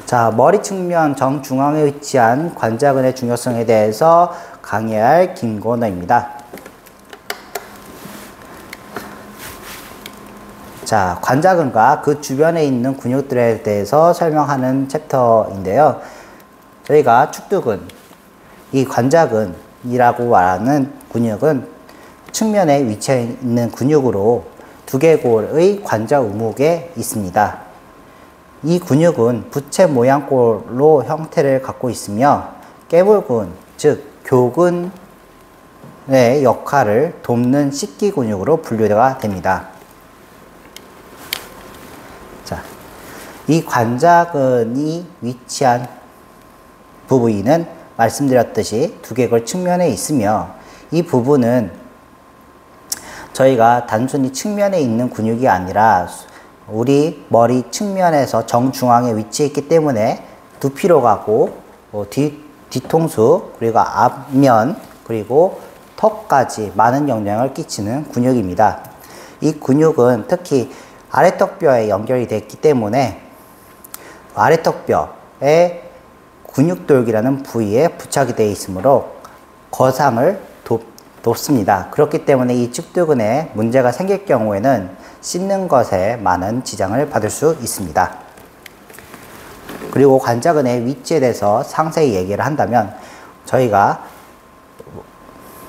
자, 머리 측면 정중앙에 위치한 관자근의 중요성에 대해서 강의할 김건호입니다. 자, 관자근과 그 주변에 있는 근육들에 대해서 설명하는 챕터인데요. 저희가 축두근, 이 관자근이라고 말하는 근육은 측면에 위치해 있는 근육으로 두개골의 관자 우목에 있습니다. 이 근육은 부채 모양꼴로 형태를 갖고 있으며 깨물근, 즉 교근의 역할을 돕는 씻기 근육으로 분류가 됩니다. 자, 이 관자근이 위치한 부위는 말씀드렸듯이 두개골 측면에 있으며 이 부분은 저희가 단순히 측면에 있는 근육이 아니라 우리 머리 측면에서 정중앙에 위치해 있기 때문에 두피로 가고 뒤통수 그리고 앞면 그리고 턱까지 많은 영향을 끼치는 근육입니다. 이 근육은 특히 아래턱뼈에 연결이 되어 있기 때문에 아래턱뼈에 근육돌기라는 부위에 부착이 되어 있으므로 거상을 돕습니다. 그렇기 때문에 이 측두근에 문제가 생길 경우에는 씻는 것에 많은 지장을 받을 수 있습니다. 그리고 관자근의 위치에 대해서 상세히 얘기를 한다면 저희가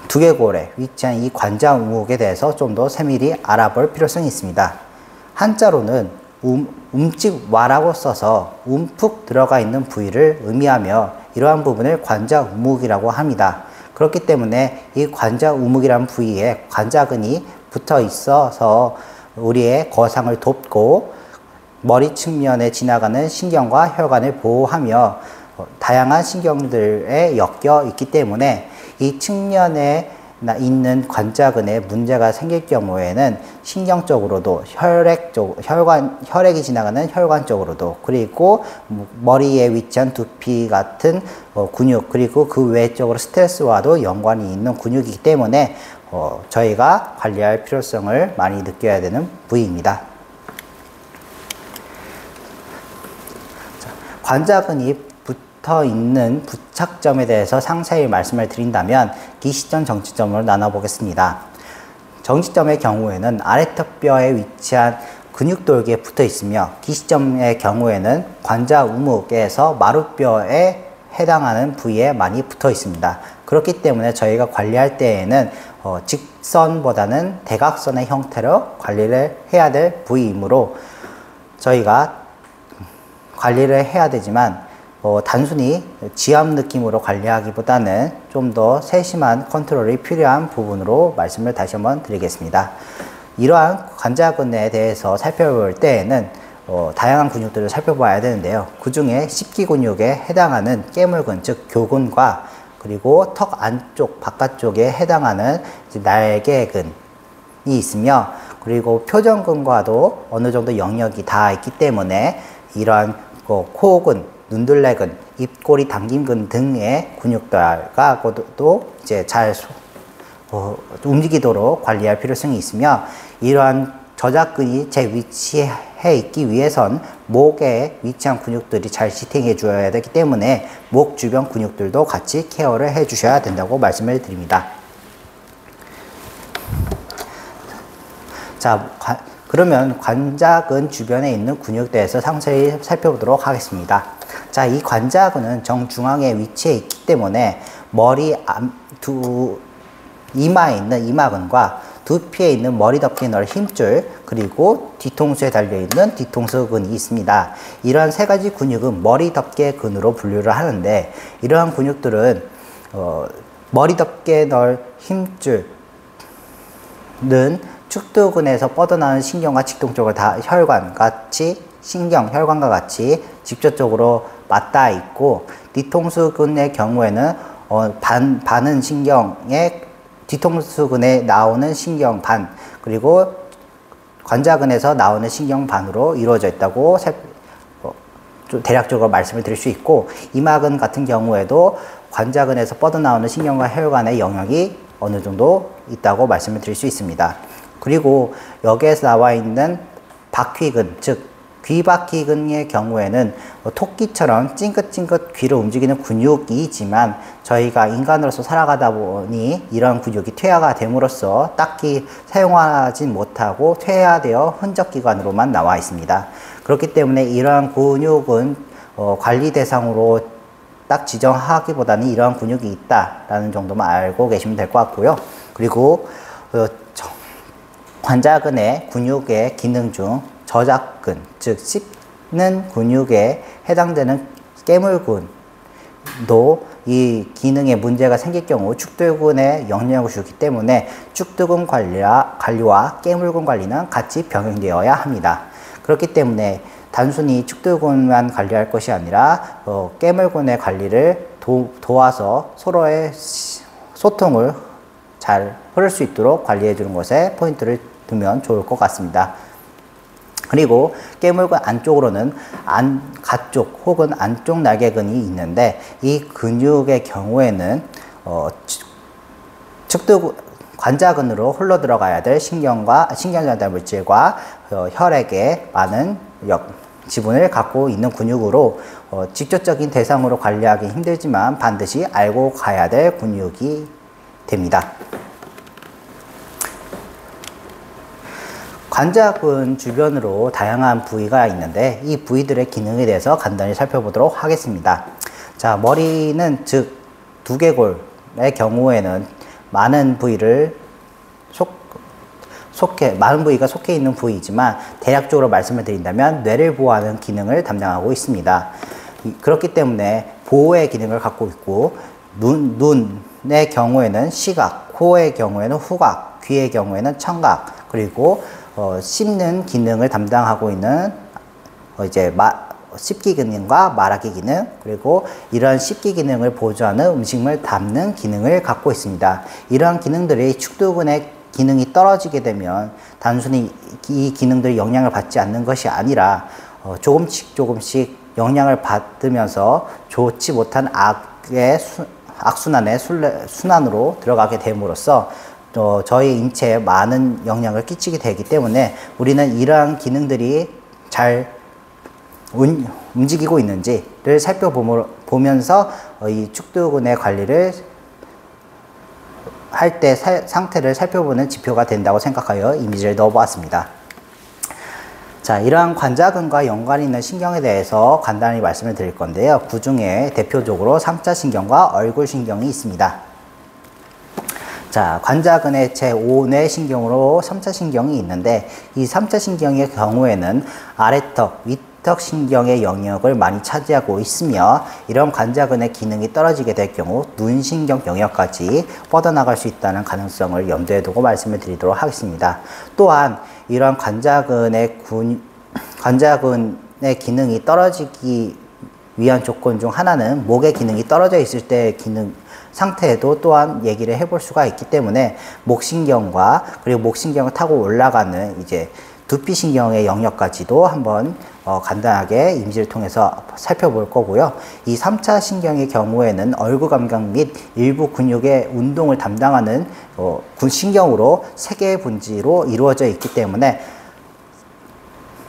두개골에 위치한 이 관자 우목에 대해서 좀 더 세밀히 알아볼 필요성이 있습니다. 한자로는 움직와라고 써서 움푹 들어가 있는 부위를 의미하며 이러한 부분을 관자 우목이라고 합니다. 그렇기 때문에 이 관자 우목이라는 부위에 관자근이 붙어 있어서 우리의 거상을 돕고 머리 측면에 지나가는 신경과 혈관을 보호하며 다양한 신경들에 엮여 있기 때문에 이 측면에 있는 관자근에 문제가 생길 경우에는 신경적으로도 혈액이 지나가는 혈관 쪽으로도 그리고 머리에 위치한 두피 같은 근육 그리고 그 외적으로 스트레스와도 연관이 있는 근육이기 때문에 저희가 관리할 필요성을 많이 느껴야 되는 부위입니다. 자, 관자근이 붙어 있는 부착점에 대해서 상세히 말씀을 드린다면 기시점, 정지점으로 나눠보겠습니다. 정지점의 경우에는 아래턱뼈에 위치한 근육돌기에 붙어 있으며 기시점의 경우에는 관자 우목에서 마루뼈에 해당하는 부위에 많이 붙어 있습니다. 그렇기 때문에 저희가 관리할 때에는 직선보다는 대각선의 형태로 관리를 해야 될 부위이므로 저희가 관리를 해야 되지만 단순히 지압 느낌으로 관리하기보다는 좀 더 세심한 컨트롤이 필요한 부분으로 말씀을 다시 한번 드리겠습니다. 이러한 관자근에 대해서 살펴볼 때에는 다양한 근육들을 살펴봐야 되는데요. 그 중에 씹기 근육에 해당하는 깨물근, 즉 교근과 그리고 턱 안쪽, 바깥쪽에 해당하는 날개근이 있으며 그리고 표정근과도 어느 정도 영역이 닿아 있기 때문에 이러한 코근, 눈둘레근, 입꼬리 당김근 등의 근육들과도 이제 잘 움직이도록 관리할 필요성이 있으며 이러한 저작근이 제 위치해 있기 위해선 목에 위치한 근육들이 잘 지탱해 줘야 되기 때문에 목 주변 근육들도 같이 케어를 해 주셔야 된다고 말씀을 드립니다. 자, 그러면 관자근 주변에 있는 근육에 대해서 상세히 살펴보도록 하겠습니다. 자, 이 관자근은 정중앙에 위치해 있기 때문에 머리 이마에 있는 이마근과 두피에 있는 머리 덮개 넣을 힘줄 그리고 뒤통수에 달려있는 뒤통수근이 있습니다. 이러한 세 가지 근육은 머리 덮개 근으로 분류를 하는데 이러한 근육들은 머리 덮개 넣을 힘줄은 측두근에서 뻗어나오는 신경과 직동적으로 다 혈관과 같이 직접적으로 맞닿아 있고 뒤통수근의 경우에는 반은 신경에 뒤통수근에 나오는 신경 반 그리고 관자근에서 나오는 신경 반으로 이루어져 있다고 좀 대략적으로 말씀을 드릴 수 있고 이마근 같은 경우에도 관자근에서 뻗어나오는 신경과 혈관의 영역이 어느 정도 있다고 말씀을 드릴 수 있습니다. 그리고 여기에서 나와 있는 박휘근, 즉 귀바퀴근의 경우에는 토끼처럼 찡긋찡긋 귀를 움직이는 근육이지만 저희가 인간으로서 살아가다 보니 이런 근육이 퇴화가 됨으로써 딱히 사용하지 못하고 퇴화되어 흔적기관으로만 나와 있습니다. 그렇기 때문에 이러한 근육은 관리 대상으로 딱 지정하기보다는 이러한 근육이 있다라는 정도만 알고 계시면 될 것 같고요. 그리고 관자근의 근육의 기능 중 저작근, 즉 씹는 근육에 해당되는 깨물근도 이 기능에 문제가 생길 경우 축두근에 영향을 주기 때문에 축두근 관리와 깨물근 관리는 같이 병행되어야 합니다. 그렇기 때문에 단순히 축두근만 관리할 것이 아니라 깨물근의 관리를 도와서 서로의 소통을 잘 흐를 수 있도록 관리해 주는 것에 포인트를 두면 좋을 것 같습니다. 그리고 깨물근 안쪽으로는 가쪽 혹은 안쪽 날개근이 있는데 이 근육의 경우에는 관자근으로 흘러 들어가야 될 신경전달 물질과 혈액에 많은 지분을 갖고 있는 근육으로 직접적인 대상으로 관리하기 힘들지만 반드시 알고 가야 될 근육이 됩니다. 관자근 주변으로 다양한 부위가 있는데 이 부위들의 기능에 대해서 간단히 살펴보도록 하겠습니다. 자, 머리는 즉 두개골의 경우에는 많은 부위가 속해 있는 부위이지만 대략적으로 말씀을 드린다면 뇌를 보호하는 기능을 담당하고 있습니다. 그렇기 때문에 보호의 기능을 갖고 있고 눈의 경우에는 시각, 코의 경우에는 후각, 귀의 경우에는 청각, 그리고 씹는 기능을 담당하고 있는 씹기 기능과 말하기 기능, 그리고 이러한 씹기 기능을 보조하는 음식물 담는 기능을 갖고 있습니다. 이러한 기능들이 축두근의 기능이 떨어지게 되면 단순히 이 기능들이 영향을 받지 않는 것이 아니라 조금씩 영향을 받으면서 좋지 못한 악순환의 순환으로 들어가게 됨으로써 저희 인체에 많은 영향을 끼치게 되기 때문에 우리는 이러한 기능들이 잘 움직이고 있는지를 살펴보면서 이 축두근의 관리를 할 때 상태를 살펴보는 지표가 된다고 생각하여 이미지를 넣어보았습니다. 자, 이러한 관자근과 연관이 있는 신경에 대해서 간단히 말씀을 드릴 건데요. 그 중에 대표적으로 3차 신경과 얼굴 신경이 있습니다. 자, 관자근의 제5뇌 신경으로 3차 신경이 있는데 이 3차 신경의 경우에는 아래턱, 윗턱 신경의 영역을 많이 차지하고 있으며 이런 관자근의 기능이 떨어지게 될 경우 눈신경 영역까지 뻗어나갈 수 있다는 가능성을 염두에 두고 말씀을 드리도록 하겠습니다. 또한 이러한 관자근의 기능이 떨어지기 위한 조건 중 하나는 목의 기능이 떨어져 있을 때의 상태에도 또한 얘기를 해볼 수가 있기 때문에 목신경과 그리고 목신경을 타고 올라가는 두피신경의 영역까지도 한번 간단하게 이미지를 통해서 살펴볼 거고요. 이 3차 신경의 경우에는 얼굴 감각 및 일부 근육의 운동을 담당하는 신경으로 3개의 분지로 이루어져 있기 때문에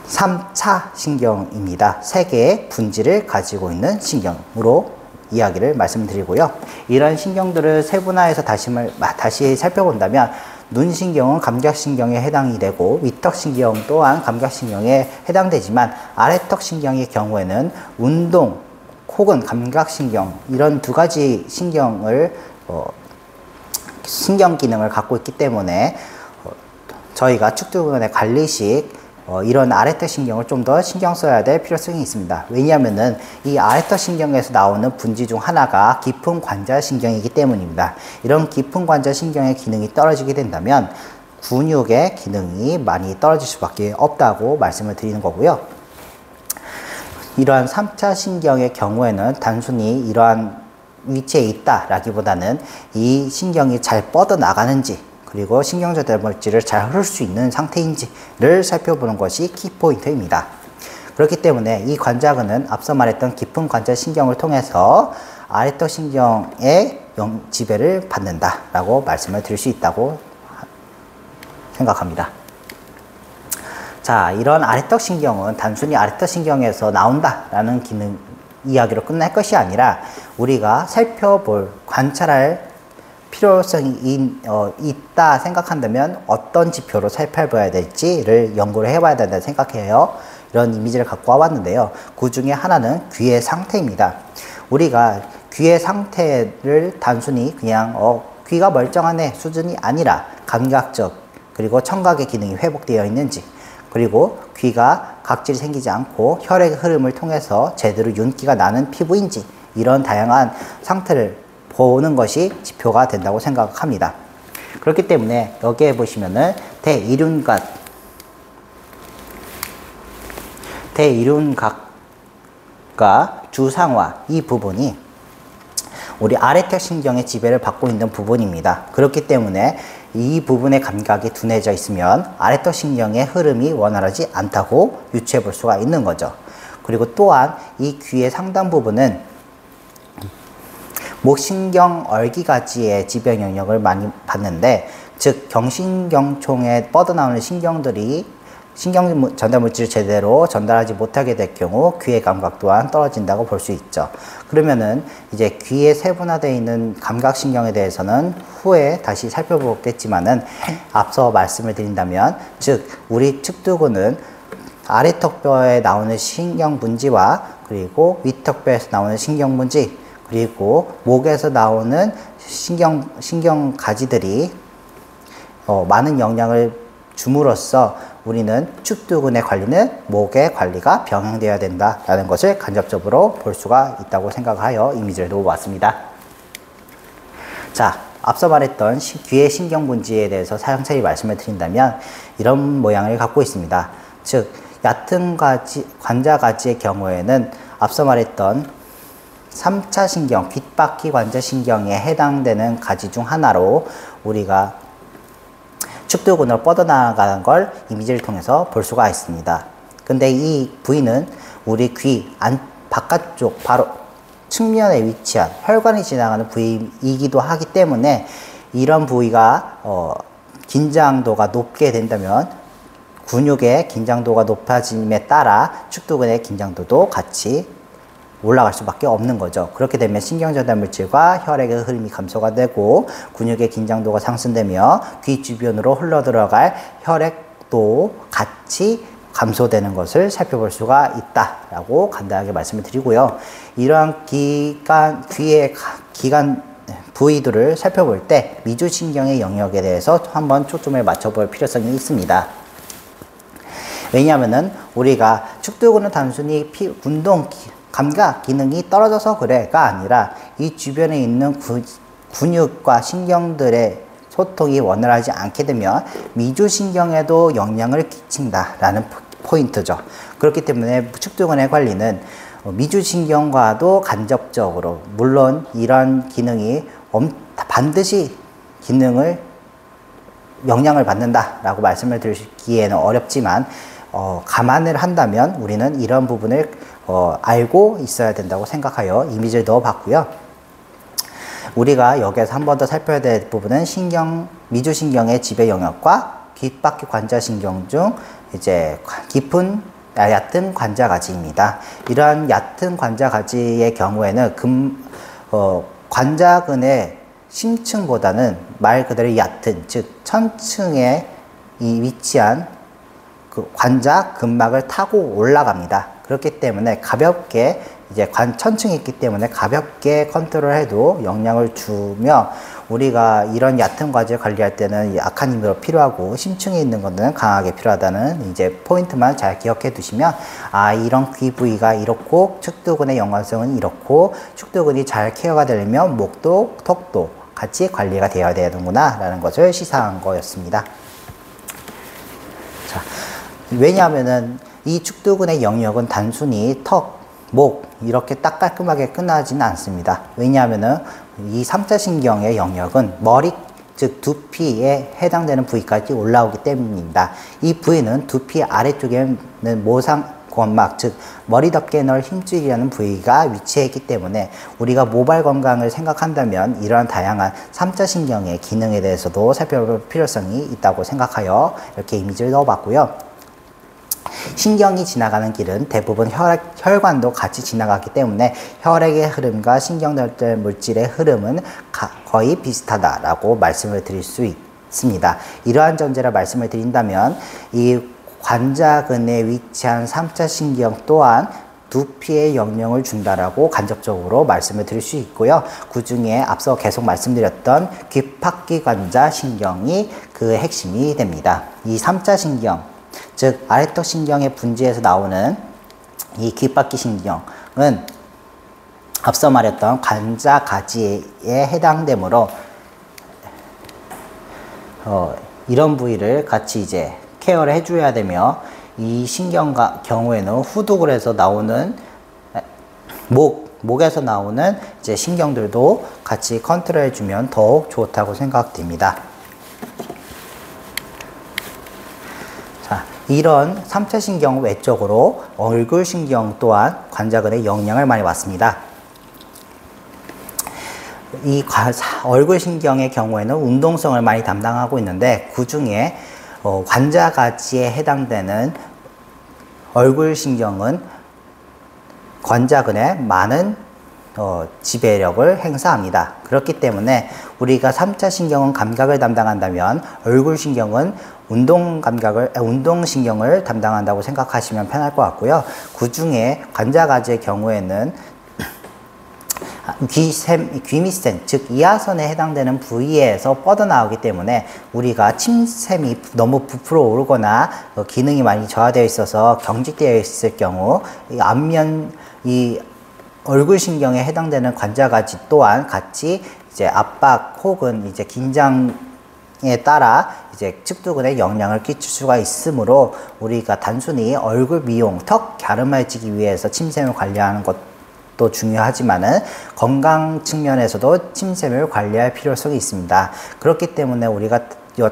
3차 신경입니다. 3개의 분지를 가지고 있는 신경으로 이야기를 말씀드리고요. 이런 신경들을 세분화해서 다시 살펴본다면 눈신경은 감각신경에 해당이 되고 윗턱신경 또한 감각신경에 해당되지만 아래턱 신경의 경우에는 운동 혹은 감각신경 이런 두 가지 신경 기능을 갖고 있기 때문에 저희가 축두근의 관리식 이런 아래턱 신경을 좀 더 신경 써야 될 필요성이 있습니다. 왜냐하면은 이 아래턱 신경에서 나오는 분지 중 하나가 깊은 관자신경이기 때문입니다. 이런 깊은 관자신경의 기능이 떨어지게 된다면 근육의 기능이 많이 떨어질 수밖에 없다고 말씀을 드리는 거고요. 이러한 3차 신경의 경우에는 단순히 이러한 위치에 있다라기보다는 이 신경이 잘 뻗어나가는지 그리고 신경전달 물질을 잘 흐를 수 있는 상태인지를 살펴보는 것이 키포인트입니다. 그렇기 때문에 이 관자근은 앞서 말했던 깊은 관자신경을 통해서 아래턱 신경의 지배를 받는다라고 말씀을 드릴 수 있다고 생각합니다. 자, 이런 아래턱 신경은 단순히 아래턱 신경에서 나온다라는 이야기로 끝날 것이 아니라 우리가 살펴볼, 관찰할 필요성이 있다 생각한다면 어떤 지표로 살펴봐야 될지를 연구를 해봐야 된다 생각해요. 이런 이미지를 갖고 와봤는데요. 그 중에 하나는 귀의 상태입니다. 우리가 귀의 상태를 단순히 그냥 귀가 멀쩡하네 수준이 아니라 감각적 그리고 청각의 기능이 회복되어 있는지, 그리고 귀가 각질이 생기지 않고 혈액 흐름을 통해서 제대로 윤기가 나는 피부인지, 이런 다양한 상태를 보는 것이 지표가 된다고 생각합니다. 그렇기 때문에 여기에 보시면은 대이륜각과 주상화, 이 부분이 우리 아래턱 신경의 지배를 받고 있는 부분입니다. 그렇기 때문에 이 부분의 감각이 둔해져 있으면 아래턱 신경의 흐름이 원활하지 않다고 유추해 볼 수가 있는 거죠. 그리고 또한 이 귀의 상단 부분은 목신경 얼기가지의 지배 영역을 많이 받는데, 즉 경신경총에 뻗어나오는 신경들이 신경 전달 물질을 제대로 전달하지 못하게 될 경우 귀의 감각 또한 떨어진다고 볼 수 있죠. 그러면은 이제 귀에 세분화되어 있는 감각신경에 대해서는 후에 다시 살펴보겠지만은, 앞서 말씀을 드린다면, 즉 우리 측두근은 아래턱뼈에 나오는 신경분지와 그리고 위턱뼈에서 나오는 신경분지, 그리고 목에서 나오는 신경가지들이 많은 영향을 줌으로써 우리는 측두근의 관리는 목의 관리가 병행되어야 된다라는 것을 간접적으로 볼 수가 있다고 생각하여 이미지를 놓아봤습니다. 자, 앞서 말했던 귀의 신경분지에 대해서 상세히 말씀을 드린다면 이런 모양을 갖고 있습니다. 즉 얕은 관자가지의 경우에는 앞서 말했던 3차 신경, 귓바퀴 관자신경에 해당되는 가지 중 하나로 우리가 측두근으로 뻗어나가는 걸 이미지를 통해서 볼 수가 있습니다. 근데 이 부위는 우리 귀 바깥쪽 바로 측면에 위치한 혈관이 지나가는 부위이기도 하기 때문에, 이런 부위가 긴장도가 높게 된다면 근육의 긴장도가 높아짐에 따라 측두근의 긴장도도 같이 올라갈 수밖에 없는 거죠. 그렇게 되면 신경전달물질과 혈액의 흐름이 감소가 되고 근육의 긴장도가 상승되며 귀 주변으로 흘러들어갈 혈액도 같이 감소되는 것을 살펴볼 수가 있다라고 간단하게 말씀을 드리고요. 이러한 귀의 기관 부위들을 살펴볼 때 미주신경의 영역에 대해서 한번 초점을 맞춰볼 필요성이 있습니다. 왜냐하면은 우리가 측두근은 단순히 감각 기능이 떨어져서 그래가 아니라 이 주변에 있는 근육과 신경들의 소통이 원활하지 않게 되면 미주신경에도 영향을 끼친다라는 포인트죠. 그렇기 때문에 측두근의 관리는 미주신경과도 간접적으로, 물론 이런 기능이 반드시 영향을 받는다라고 말씀을 드리기에는 어렵지만, 감안을 한다면 우리는 이런 부분을 알고 있어야 된다고 생각하여 이미지를 넣어봤고요. 우리가 여기에서 한 번 더 살펴야 될 부분은 미주신경의 지배 영역과 귓바퀴 관자신경 중 이제 얕은 관자가지입니다. 이러한 얕은 관자가지의 경우에는 관자근의 심층보다는 말 그대로 얕은, 즉 천층에 위치한 그 관자 근막을 타고 올라갑니다. 그렇기 때문에 가볍게 이제 천층이 있기 때문에 가볍게 컨트롤해도 영향을 주며, 우리가 이런 얕은 과지를 관리할 때는 약한 힘이 필요하고 심층에 있는 것은 강하게 필요하다는 이제 포인트만 잘 기억해 두시면, 이런 귀 부위가 이렇고 측두근의 연관성은 이렇고 측두근이 잘 케어가 되려면 목도 턱도 같이 관리가 되어야 되는구나 라는 것을 시사한 거였습니다. 자, 왜냐하면은 이 측두근의 영역은 단순히 턱, 목 이렇게 딱 깔끔하게 끝나지는 않습니다. 왜냐하면은 이 3차 신경의 영역은 머리, 즉 두피에 해당되는 부위까지 올라오기 때문입니다. 이 부위는 두피 아래쪽에는 모상건막, 즉 머리 덮개 넣을 힘줄이라는 부위가 위치해 있기 때문에 우리가 모발 건강을 생각한다면 이러한 다양한 3차 신경의 기능에 대해서도 살펴볼 필요성이 있다고 생각하여 이렇게 이미지를 넣어봤고요. 신경이 지나가는 길은 대부분 혈관도 같이 지나가기 때문에 혈액의 흐름과 신경절대 물질의 흐름은 거의 비슷하다라고 말씀을 드릴 수 있습니다. 이러한 전제로 말씀을 드린다면 이 관자근에 위치한 3차 신경 또한 두피에 영향을 준다라고 간접적으로 말씀을 드릴 수 있고요. 그 중에 앞서 계속 말씀드렸던 귓바퀴 관자 신경이 그 핵심이 됩니다. 이 3차 신경, 즉 아래턱 신경의 분지에서 나오는 이 귓바퀴 신경은 앞서 말했던 관자 가지에 해당되므로 이런 부위를 같이 이제 케어를 해줘야 되며, 이 신경 경우에는 후두근에서 해서 나오는 목에서 나오는 이제 신경들도 같이 컨트롤 해주면 더욱 좋다고 생각됩니다. 자, 이런 3차 신경 외적으로 얼굴 신경 또한 관자근에 영향을 많이 받습니다. 이 얼굴 신경의 경우에는 운동성을 많이 담당하고 있는데, 그 중에 관자가지에 해당되는 얼굴 신경은 관자근에 많은 지배력을 행사합니다. 그렇기 때문에 우리가 3차 신경은 감각을 담당한다면 얼굴 신경은 운동신경을 담당한다고 생각하시면 편할 것 같고요. 그 중에 관자가지의 경우에는 귀밑샘, 즉 이하선에 해당되는 부위에서 뻗어나오기 때문에 우리가 침샘이 너무 부풀어 오르거나 기능이 많이 저하되어 있어서 경직되어 있을 경우 이 얼굴 신경에 해당되는 관자가지 또한 같이 이제 압박 혹은 이제 긴장에 따라 이제 측두근에 영향을 끼칠 수가 있으므로, 우리가 단순히 얼굴 미용, 턱 갸름해지기 위해서 침샘을 관리하는 것도 중요하지만은 건강 측면에서도 침샘을 관리할 필요성이 있습니다. 그렇기 때문에 우리가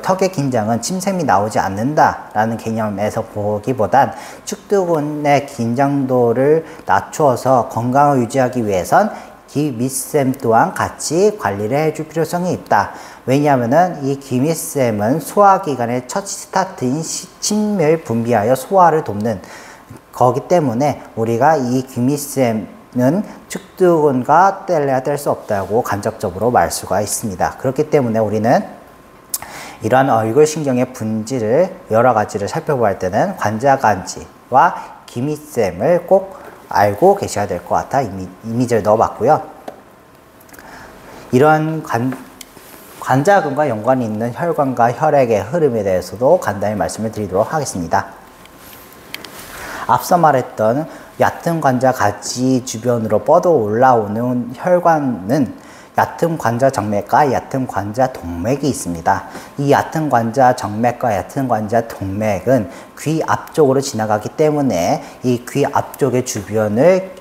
턱의 긴장은 침샘이 나오지 않는다라는 개념에서 보기보단 측두근의 긴장도를 낮추어서 건강을 유지하기 위해선 귀밑샘 또한 같이 관리를 해줄 필요성이 있다. 왜냐하면은 이 귀밑샘은 소화기관의 첫 스타트인 침을 분비하여 소화를 돕는 거기 때문에 우리가 이 귀밑샘 는 측두근과 뗄래야 뗄 수 없다고 간접적으로 말 수가 있습니다. 그렇기 때문에 우리는 이러한 얼굴 신경의 분지를 여러 가지를 살펴볼 때는 관자간지와 귀밑샘을 꼭 알고 계셔야 될 것 같아 이미지를 넣어봤고요. 이러한 관자근과 연관이 있는 혈관과 혈액의 흐름에 대해서도 간단히 말씀을 드리도록 하겠습니다. 앞서 말했던 얕은 관자 가지 주변으로 뻗어 올라오는 혈관은 얕은 관자 정맥과 얕은 관자 동맥이 있습니다. 이 얕은 관자 정맥과 얕은 관자 동맥은 귀 앞쪽으로 지나가기 때문에 이 귀 앞쪽의 주변을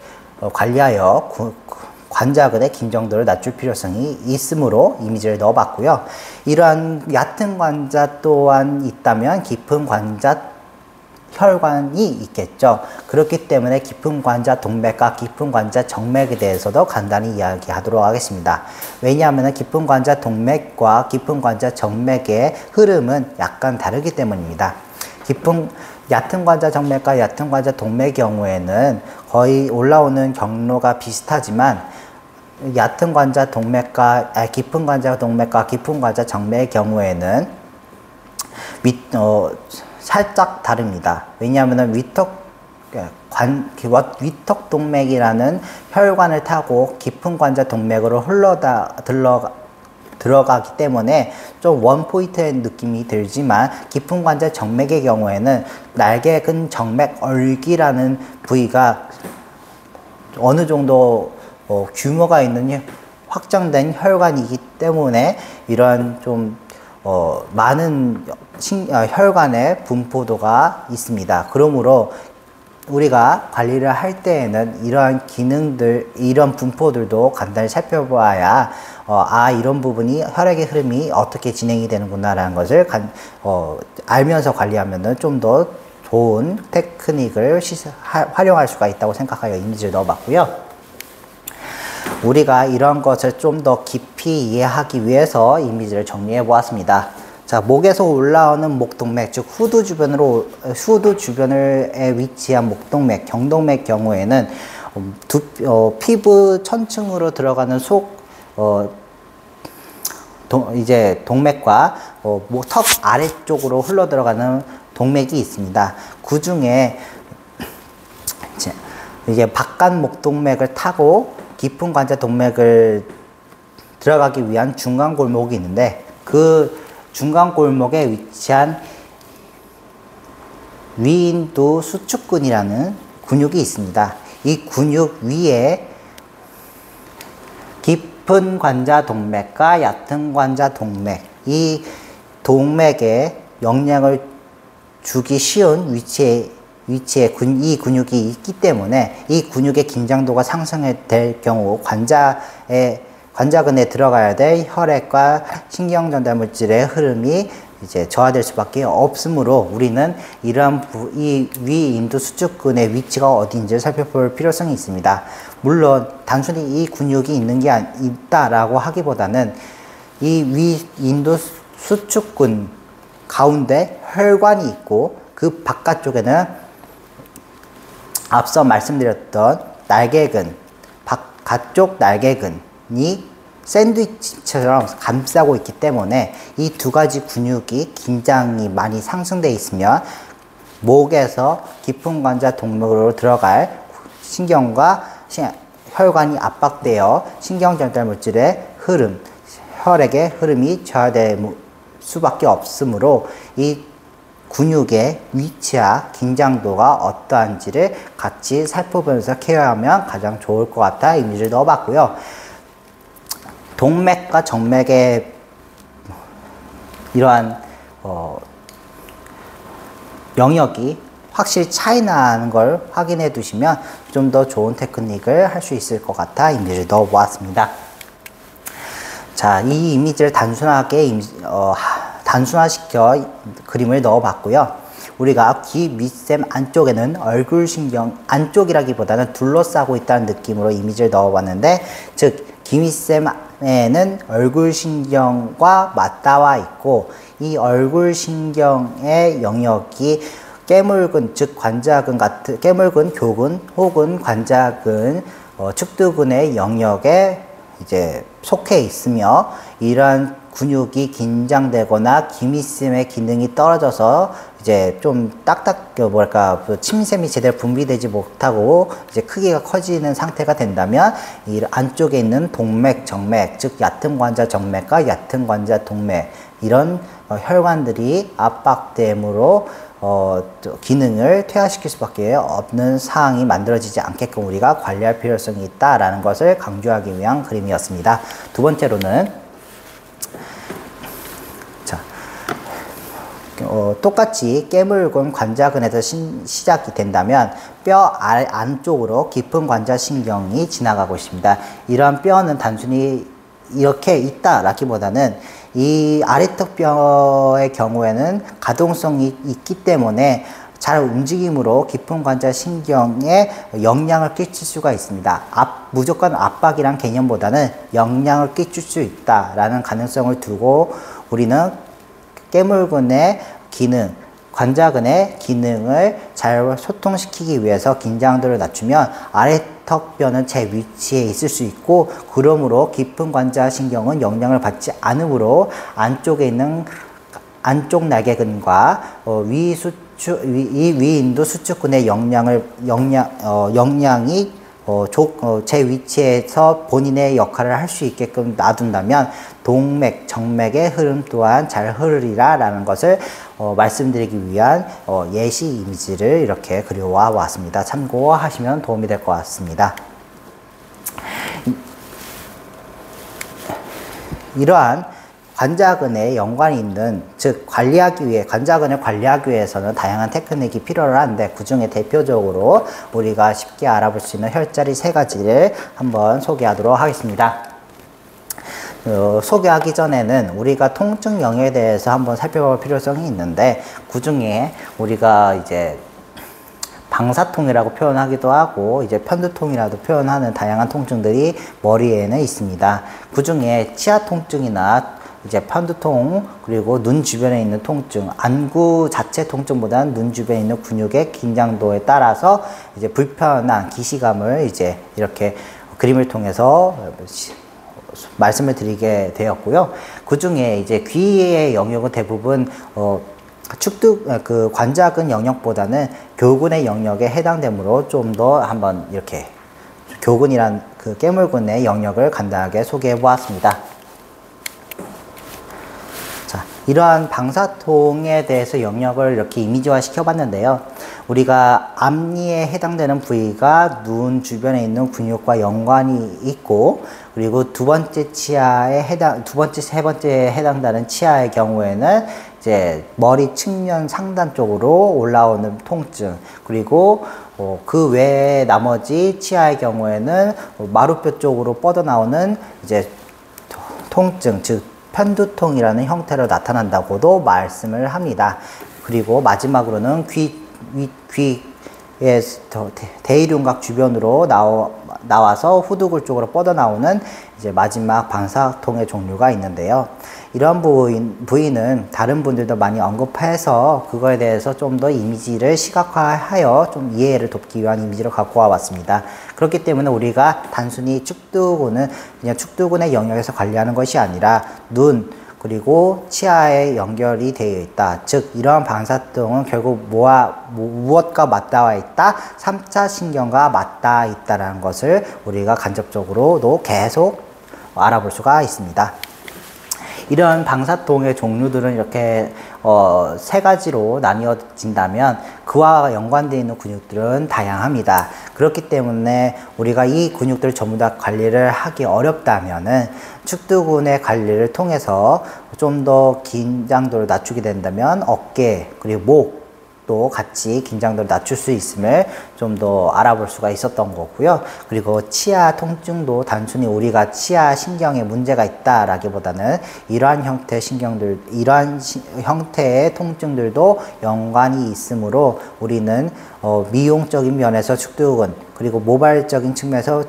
관리하여 관자근의 긴장도를 낮출 필요성이 있으므로 이미지를 넣어봤고요. 이러한 얕은 관자 또한 있다면 깊은 관자 혈관이 있겠죠. 그렇기 때문에 깊은 관자 동맥과 깊은 관자 정맥에 대해서도 간단히 이야기하도록 하겠습니다. 왜냐하면 깊은 관자 동맥과 깊은 관자 정맥의 흐름은 약간 다르기 때문입니다. 얕은 관자 정맥과 얕은 관자 동맥의 경우에는 거의 올라오는 경로가 비슷하지만, 얕은 관자 동맥과 깊은 관자 동맥과 깊은 관자 정맥의 경우에는 살짝 다릅니다. 왜냐하면 위턱 동맥이라는 혈관을 타고 깊은 관자 동맥으로 들어가기 때문에 좀 원포인트의 느낌이 들지만, 깊은 관자 정맥의 경우에는 날개근 정맥얼기라는 부위가 어느 정도 규모가 있는 확장된 혈관이기 때문에 이러한 좀 많은 혈관의 분포도가 있습니다. 그러므로 우리가 관리를 할 때에는 이러한 기능들, 이런 분포들도 간단히 살펴봐야 이런 부분이 혈액의 흐름이 어떻게 진행이 되는구나 라는 것을 알면서 관리하면 좀 더 좋은 테크닉을 활용할 수가 있다고 생각하여 이미지를 넣어봤고요. 우리가 이런 것을 좀 더 깊이 이해하기 위해서 이미지를 정리해 보았습니다. 자, 목에서 올라오는 목동맥, 즉 후두 주변에 위치한 목동맥, 경동맥 경우에는 피부 천층으로 들어가는 이제 동맥과 턱 아래쪽으로 흘러 들어가는 동맥이 있습니다. 그 중에 이제 바깥 목동맥을 타고 깊은 관자 동맥을 들어가기 위한 중간 골목이 있는데, 그 중간 골목에 위치한 위인두 수축근이라는 근육이 있습니다. 이 근육 위에 깊은 관자 동맥과 얕은 관자 동맥, 이 동맥에 영향을 주기 쉬운 위치에 이 근육이 있기 때문에 이 근육의 긴장도가 상승될 경우 관자근에 들어가야 될 혈액과 신경 전달 물질의 흐름이 이제 저하될 수밖에 없으므로 우리는 이러한 이 위인두 수축근의 위치가 어디인지를 살펴볼 필요성이 있습니다. 물론 단순히 이 근육이 있다라고 하기보다는 이 위인두 수축근 가운데 혈관이 있고, 그 바깥쪽에는 앞서 말씀드렸던 날개근, 바깥쪽 날개근이 샌드위치처럼 감싸고 있기 때문에 이 두 가지 근육이 긴장이 많이 상승되어 있으면 목에서 깊은 관자 동맥으로 들어갈 신경과 혈관이 압박되어 신경 전달 물질의 흐름, 혈액의 흐름이 저하될 수밖에 없으므로 이 근육의 위치와 긴장도가 어떠한지를 같이 살펴보면서 케어하면 가장 좋을 것 같아 이미지를 넣어봤고요. 동맥과 정맥의 이러한 영역이 확실히 차이 나는 걸 확인해 두시면 좀 더 좋은 테크닉을 할 수 있을 것 같아 이미지를 넣어보았습니다. 자, 이 이미지를 단순화시켜 그림을 넣어봤고요. 우리가 귀 밑샘 안쪽에는 얼굴신경, 안쪽이라기보다는 둘러싸고 있다는 느낌으로 이미지를 넣어봤는데, 즉 귀 밑샘에는 얼굴신경과 맞닿아 있고, 이 얼굴신경의 영역이 깨물근, 즉 관자근 같은 깨물근, 교근 혹은 관자근, 측두근의 영역에 이제 속해 있으며, 이러한 근육이 긴장되거나 귀밑샘의 기능이 떨어져서 이제 좀 침샘이 제대로 분비되지 못하고 이제 크기가 커지는 상태가 된다면, 이 안쪽에 있는 동맥, 정맥, 즉 얕은 관자 정맥과 얕은 관자 동맥, 이런 혈관들이 압박됨으로 기능을 퇴화시킬 수밖에 없는 상황이 만들어지지 않게끔 우리가 관리할 필요성이 있다라는 것을 강조하기 위한 그림이었습니다. 두 번째로는 똑같이 깨물근 관자근에서 시작이 된다면 뼈 안쪽으로 깊은 관자신경이 지나가고 있습니다. 이러한 뼈는 단순히 이렇게 있다라기보다는 이 아래턱뼈의 경우에는 가동성이 있기 때문에 잘 움직임으로 깊은 관자신경에 영향을 끼칠 수가 있습니다. 무조건 압박이란 개념보다는 영향을 끼칠 수 있다라는 가능성을 두고 우리는 깨물근의 기능, 관자근의 기능을 잘 소통시키기 위해서 긴장도를 낮추면 아래턱뼈는 제 위치에 있을 수 있고, 그러므로 깊은 관자신경은 영향을 받지 않으므로 안쪽에 있는 안쪽 날개근과 위인두 수축근의 영향이 제 위치에서 본인의 역할을 할 수 있게끔 놔둔다면 동맥, 정맥의 흐름 또한 잘 흐르리라 라는 것을 말씀드리기 위한 예시 이미지를 이렇게 그려와 왔습니다. 참고하시면 도움이 될 것 같습니다. 이러한 관자근에 연관이 있는, 즉 관자근을 관리하기 위해서는 다양한 테크닉이 필요를 하는데, 그 중에 대표적으로 우리가 쉽게 알아볼 수 있는 혈자리 3가지를 한번 소개하도록 하겠습니다. 소개하기 전에는 우리가 통증 영역에 대해서 한번 살펴볼 필요성이 있는데, 그 중에 우리가 이제 방사통이라고 표현하기도 하고 이제 편두통이라도 표현하는 다양한 통증들이 머리에는 있습니다. 그 중에 치아 통증이나 이제 편두통, 그리고 눈 주변에 있는 통증, 안구 자체 통증보다는 눈 주변에 있는 근육의 긴장도에 따라서 이제 불편한 기시감을 이제 이렇게 그림을 통해서 말씀을 드리게 되었고요. 그 중에 이제 귀의 영역은 대부분 그 관자근 영역보다는 교근의 영역에 해당되므로 좀 더 한번 이렇게 교근이란 그 깨물근의 영역을 간단하게 소개해 보았습니다. 자, 이러한 방사통에 대해서 영역을 이렇게 이미지화 시켜 봤는데요. 우리가 앞니에 해당되는 부위가 눈 주변에 있는 근육과 연관이 있고, 그리고 두 번째, 세 번째에 해당되는 치아의 경우에는 이제 머리 측면 상단 쪽으로 올라오는 통증, 그리고 그 외에 나머지 치아의 경우에는 마루뼈 쪽으로 뻗어나오는 이제 통증, 즉 편두통이라는 형태로 나타난다고도 말씀을 합니다. 그리고 마지막으로는 귀의 대이륜각 주변으로 나와서 후두골 쪽으로 뻗어나오는 이제 마지막 방사통의 종류가 있는데요. 이러한 부위는 다른 분들도 많이 언급해서 그거에 대해서 좀 더 이미지를 시각화하여 좀 이해를 돕기 위한 이미지를 갖고 와봤습니다. 그렇기 때문에 우리가 단순히 축두근은 그냥 축두근의 영역에서 관리하는 것이 아니라 눈, 그리고 치아에 연결이 되어 있다. 즉 이러한 방사통은 결국 무엇과 맞닿아 있다? 3차 신경과 맞닿아 있다는 것을 우리가 간접적으로도 계속 알아볼 수가 있습니다. 이런 방사통의 종류들은 이렇게 세 가지로 나뉘어진다면 그와 연관되어 있는 근육들은 다양합니다. 그렇기 때문에 우리가 이 근육들을 전부 다 관리를 하기 어렵다면은 축두근의 관리를 통해서 좀 더 긴장도를 낮추게 된다면 어깨 그리고 목도 같이 긴장도를 낮출 수 있음을 좀 더 알아볼 수가 있었던 거고요. 그리고 치아 통증도 단순히 우리가 치아 신경에 문제가 있다라기보다는 이러한 형태의 통증들도 연관이 있으므로 우리는 미용적인 면에서 축두근, 그리고 모발적인 측면에서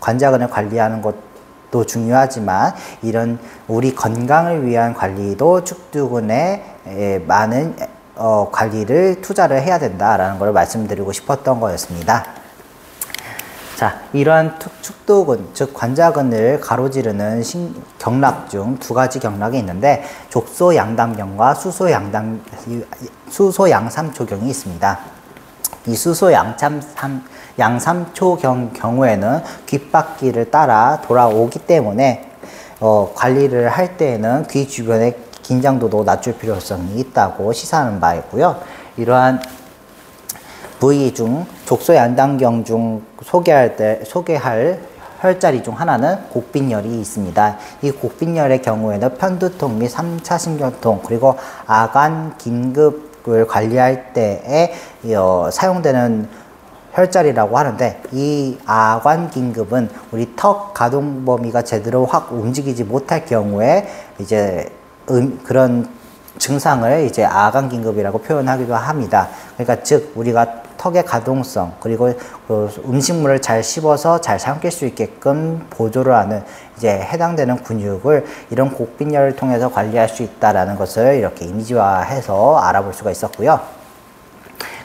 관자근을 관리하는 것도 중요하지만 이런 우리 건강을 위한 관리도 축두근에 많은 관리를 투자를 해야 된다라는 걸 말씀드리고 싶었던 거였습니다. 자, 이러한 축두근, 즉 관자근을 가로지르는 경락 중 두 가지 경락이 있는데 족소양담경과 수소양삼초경이 있습니다. 이 수소양삼초경 경우에는 귓바퀴를 따라 돌아오기 때문에 관리를 할 때에는 귀 주변의 긴장도도 낮출 필요성이 있다고 시사하는 바이고요. 이러한 부위 중 족소양담경 중 소개할 혈자리 중 하나는 곡빈혈이 있습니다. 이 곡빈혈의 경우에는 편두통 및 3차 신경통, 그리고 아간 긴급을 관리할 때에 사용되는 혈자리라고 하는데, 이 아관 긴급은 우리 턱 가동 범위가 제대로 확 움직이지 못할 경우에 이제 그런 증상을 이제 아간 긴급이라고 표현하기도 합니다. 그러니까 즉 우리가 턱의 가동성, 그리고 음식물을 잘 씹어서 잘 삼킬 수 있게끔 보조를 하는 이제 해당되는 근육을 이런 곡빈혈을 통해서 관리할 수 있다라는 것을 이렇게 이미지화해서 알아볼 수가 있었고요.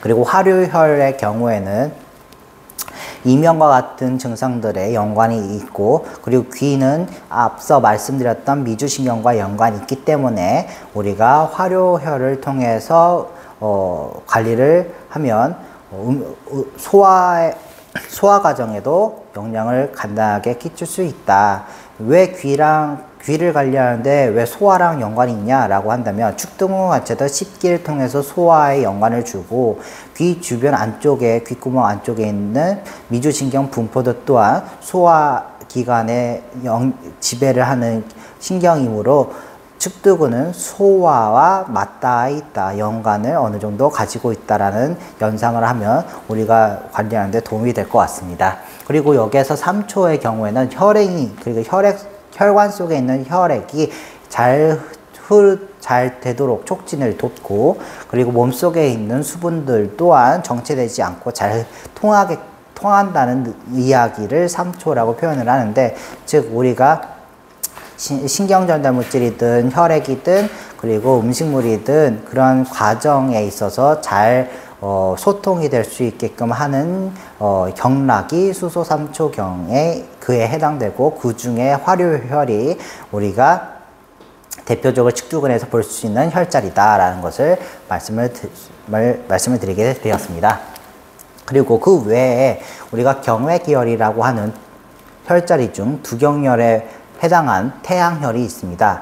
그리고 화류혈의 경우에는 이명과 같은 증상들의 연관이 있고, 그리고 귀는 앞서 말씀드렸던 미주신경과 연관이 있기 때문에 우리가 화류혈을 통해서 관리를 하면 소화 과정에도 영향을 간단하게 끼칠 수 있다. 왜 귀를 관리하는데 왜 소화랑 연관이 있냐라고 한다면 축두근 자체도 씹기를 통해서 소화에 연관을 주고, 귀 주변 안쪽에 귓구멍 안쪽에 있는 미주신경 분포도 또한 소화기관에 지배를 하는 신경이므로 축두근은 소화와 맞닿아 있다, 연관을 어느 정도 가지고 있다라는 연상을 하면 우리가 관리하는 데 도움이 될 것 같습니다. 그리고 여기에서 3초의 경우에는 그리고 혈관 속에 있는 혈액이 잘 되도록 촉진을 돕고, 그리고 몸속에 있는 수분들 또한 정체되지 않고 잘 통한다는 이야기를 3초라고 표현을 하는데, 즉 우리가 신경 전달 물질이든 혈액이든 그리고 음식물이든 그런 과정에 있어서 잘 소통이 될 수 있게끔 하는 경락이 수소 3초경에 그에 해당되고, 그 중에 화류혈이 우리가 대표적으로 측두근에서 볼 수 있는 혈자리다라는 것을 말씀을 드리게 되었습니다. 그리고 그 외에 우리가 경외기혈이라고 하는 혈자리 중 두경혈에 해당한 태양혈이 있습니다.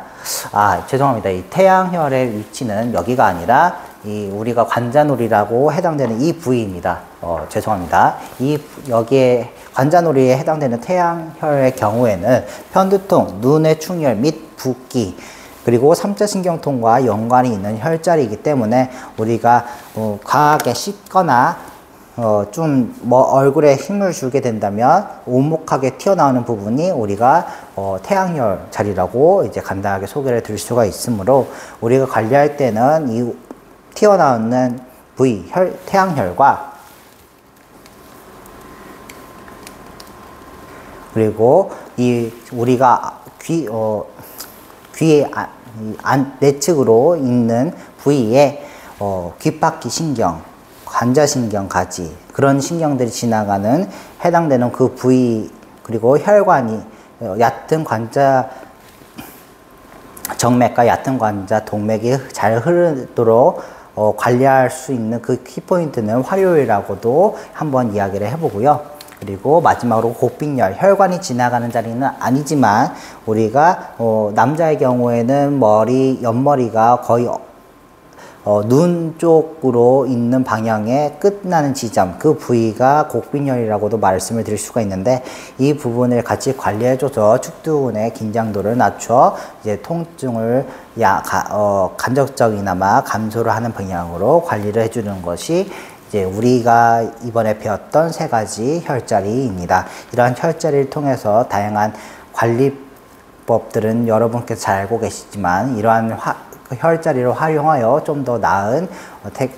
죄송합니다. 이 태양혈의 위치는 여기가 아니라 우리가 관자놀이라고 해당되는 이 부위입니다. 죄송합니다. 여기에 관자놀이에 해당되는 태양혈의 경우에는 편두통, 눈의 충혈 및 붓기, 그리고 3차 신경통과 연관이 있는 혈자리이기 때문에 우리가 과하게 씻거나 얼굴에 힘을 주게 된다면 오목하게 튀어나오는 부분이 우리가 태양혈 자리라고 이제 간단하게 소개를 드릴 수가 있으므로, 우리가 관리할 때는 이 튀어나오는 부위, 태양혈과 그리고 우리가 귀의 내측으로 있는 부위에 귓바퀴 신경, 관자신경까지 그런 신경들이 지나가는 해당되는 그 부위, 그리고 혈관이 얕은 관자 정맥과 얕은 관자 동맥이 잘 흐르도록 관리할 수 있는 그 키포인트는 화류혈이라고도 한번 이야기를 해보고요. 그리고 마지막으로 곡빈혈, 혈관이 지나가는 자리는 아니지만 우리가 남자의 경우에는 옆머리가 거의 눈 쪽으로 있는 방향에 끝나는 지점, 그 부위가 곡빈혈이라고도 말씀을 드릴 수가 있는데, 이 부분을 같이 관리해줘서 측두근의 긴장도를 낮춰 이제 통증을 간접적이나마 감소를 하는 방향으로 관리를 해주는 것이 이제 우리가 이번에 배웠던 3가지 혈자리입니다. 이러한 혈자리를 통해서 다양한 관리법들은 여러분께서 잘 알고 계시지만, 이러한 혈자리를 활용하여 좀 더 나은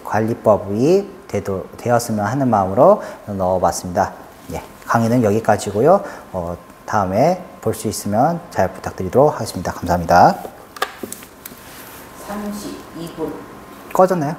관리법이 되었으면 하는 마음으로 넣어봤습니다. 예, 강의는 여기까지고요. 다음에 볼 수 있으면 잘 부탁드리도록 하겠습니다. 감사합니다. 32분 꺼졌나요?